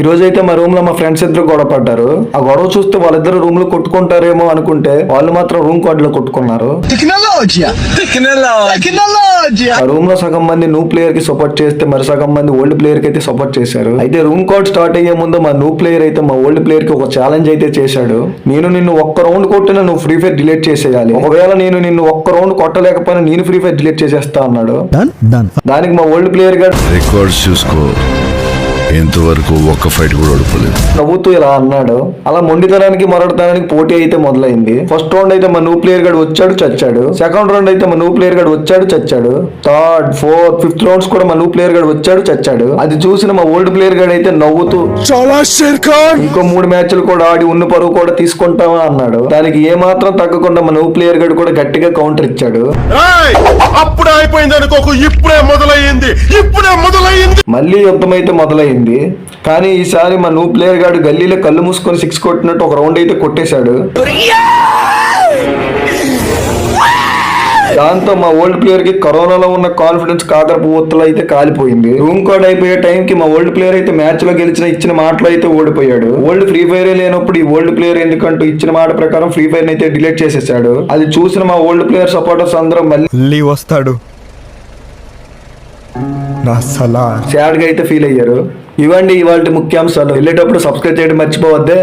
ఈ రోజు అయితే మా రూమ్ లో మా ఫ్రెండ్స్ ఇద్దరు గొడవ పడ్డారు. ఆ గొడవ చూస్తే వాళ్ళిద్దరు రూమ్ లో కొట్టుకుంటారేమో అనుకుంటే వాళ్ళు మాత్రం రూమ్ కార్డ్ లో కొట్టుకున్నారు. ఆ రూమ్ లో సగం మంది న్యూ ప్లేయర్ కి సపోర్ట్ చేస్తే మరి సగం మంది ఓల్డ్ ప్లేయర్ కి అయితే సపోర్ట్ చేశారు. అయితే రూమ్ కార్డ్ స్టార్ట్ అయ్యే ముందు మా న్యూ ప్లేయర్ అయితే మా ఓల్డ్ ప్లేయర్ కి ఒక ఛాలెంజ్ అయితే చేశాడు. నేను నిన్ను ఒక్క రౌండ్ కొట్టినా నువ్వు ఫ్రీ ఫైర్ డిలీట్ చేసేయాలి, ఒకవేళ నేను నిన్ను ఒక్క రౌండ్ కొట్టలేకపోయినా నేను ఫ్రీ ఫైర్ డిలీట్ చేసేస్తా అన్నాడు. దానికి మా ఓల్డ్ ప్లేయర్ గా రికార్డ్స్ చూసుకో, ఇంతవరకు ఒక్క ఫైట్ కూడా ఓడిపోలేదు నవ్వుతూ ఇలా అన్నాడు. అలా మొండితనానికి మొరటతనానికి పోటీ అయితే మొదలైంది. ఫస్ట్ రౌండ్ అయితే మా న్యూ ప్లేయర్ గడు వచ్చాడు, చచ్చాడు. సెకండ్ రౌండ్ అయితే మా న్యూ ప్లేయర్ గడు వచ్చాడు, చచ్చాడు. థర్డ్, ఫోర్త్, ఫిఫ్త్ రౌండ్స్ కూడా మా న్యూ ప్లేయర్ గడు వచ్చాడు, చచ్చాడు. అది చూసిన మా ఓల్డ్ ప్లేయర్ గడు అయితే నవ్వుతూ ఇంకో 3 మ్యాచ్లు కూడా ఆడి ఉన్న పరువు కూడా తీసుకుంటామా అన్నాడు. దానికి ఏ మాత్రం తగ్గకుండా మా న్యూ ప్లేయర్ గడు కూడా గట్టిగా కౌంటర్ ఇచ్చాడు. అప్పుడే అయిపోయింది అనుకోకు, ఇప్పుడే మొదలయ్యింది. మళ్ళీ యుద్ధం అయితే మొదలైంది. కానీ ఈసారి మా న్యూ ప్లేయర్ గాడు గల్లీలో కళ్ళు మూసుకొని 6 కొట్టినట్టు ఒక రౌండ్ అయితే కొట్టేశాడు. దాంతో మా ఓల్డ్ ప్లేయర్ కి కరోనాలో ఉన్న కాన్ఫిడెన్స్ కాకరపు ఒత్తులు అయితే కాలిపోయింది. రూమ్ కార్డ్ అయిపోయే టైం కి మా ఓల్డ్ ప్లేయర్ అయితే మ్యాచ్ లో గెలిచిన ఇచ్చిన మాటలో అయితే ఓడిపోయాడు. ఓల్డ్ ఫ్రీ ఫైర్ లేనప్పుడు ఈ ఓల్డ్ ప్లేయర్ ఎందుకంటూ ఇచ్చిన మాట ప్రకారం ఫ్రీ ఫైర్ అయితే డిలీట్ చేసేసాడు. అది చూసిన మా ఓల్డ్ ప్లేయర్ సపోర్టర్స్ అందరూ మళ్ళీ వస్తాడు సాడ్ గా అయితే ఫీల్ అయ్యారు. ఇవ్వండి ఇవాళ ముఖ్యాంశాలు. వెళ్ళేటప్పుడు సబ్స్క్రైబ్ చేయడం మర్చిపోవద్దే.